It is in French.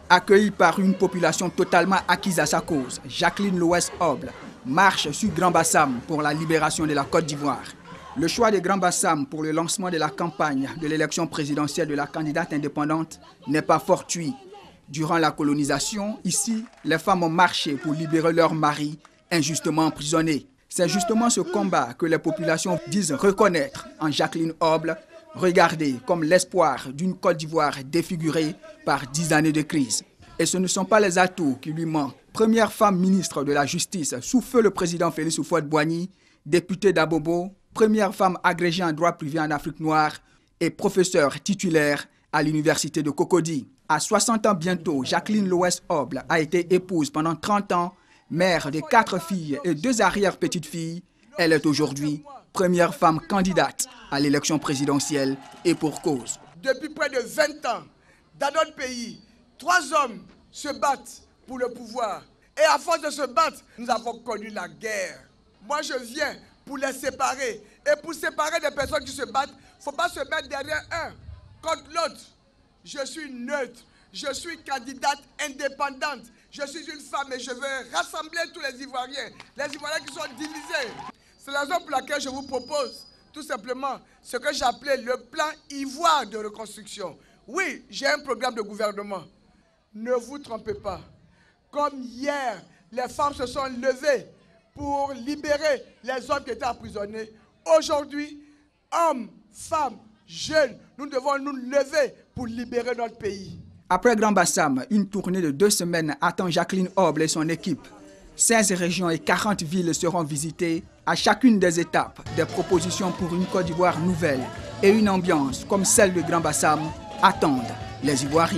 Accueilli par une population totalement acquise à sa cause, Jacqueline Loès Oble marche sur Grand Bassam pour la libération de la Côte d'Ivoire. Le choix de Grand Bassam pour le lancement de la campagne de l'élection présidentielle de la candidate indépendante n'est pas fortuit. Durant la colonisation, ici, les femmes ont marché pour libérer leurs maris injustement emprisonnés. C'est justement ce combat que les populations disent reconnaître en Jacqueline Oble, regardée comme l'espoir d'une Côte d'Ivoire défigurée par 10 années de crise. Et ce ne sont pas les atouts qui lui manquent. Première femme ministre de la Justice sous feu le président Félix Houphouët-Boigny, députée d'Abobo, première femme agrégée en droit privé en Afrique noire et professeure titulaire à l'université de Cocody. À 60 ans bientôt, Jacqueline Loès Oble a été épouse pendant 30 ans, mère de 4 filles et 2 arrière-petites-filles. Elle est aujourd'hui première femme candidate à l'élection présidentielle et pour cause. Depuis près de 20 ans, dans notre pays, 3 hommes se battent pour le pouvoir. Et à force de se battre, nous avons connu la guerre. Moi, je viens pour les séparer. Et pour séparer des personnes qui se battent, il ne faut pas se mettre derrière un contre l'autre. Je suis neutre. Je suis candidate indépendante. Je suis une femme et je veux rassembler tous les Ivoiriens qui sont divisés. C'est la raison pour laquelle je vous propose tout simplement ce que j'appelais le plan Ivoire de reconstruction. Oui, j'ai un programme de gouvernement. Ne vous trompez pas. Comme hier, les femmes se sont levées pour libérer les hommes qui étaient emprisonnés. Aujourd'hui, hommes, femmes, jeunes, nous devons nous lever pour libérer notre pays. Après Grand Bassam, une tournée de 2 semaines attend Jacqueline Oble et son équipe. 16 régions et 40 villes seront visitées. À chacune des étapes, des propositions pour une Côte d'Ivoire nouvelle et une ambiance comme celle de Grand Bassam attendent les Ivoiriens.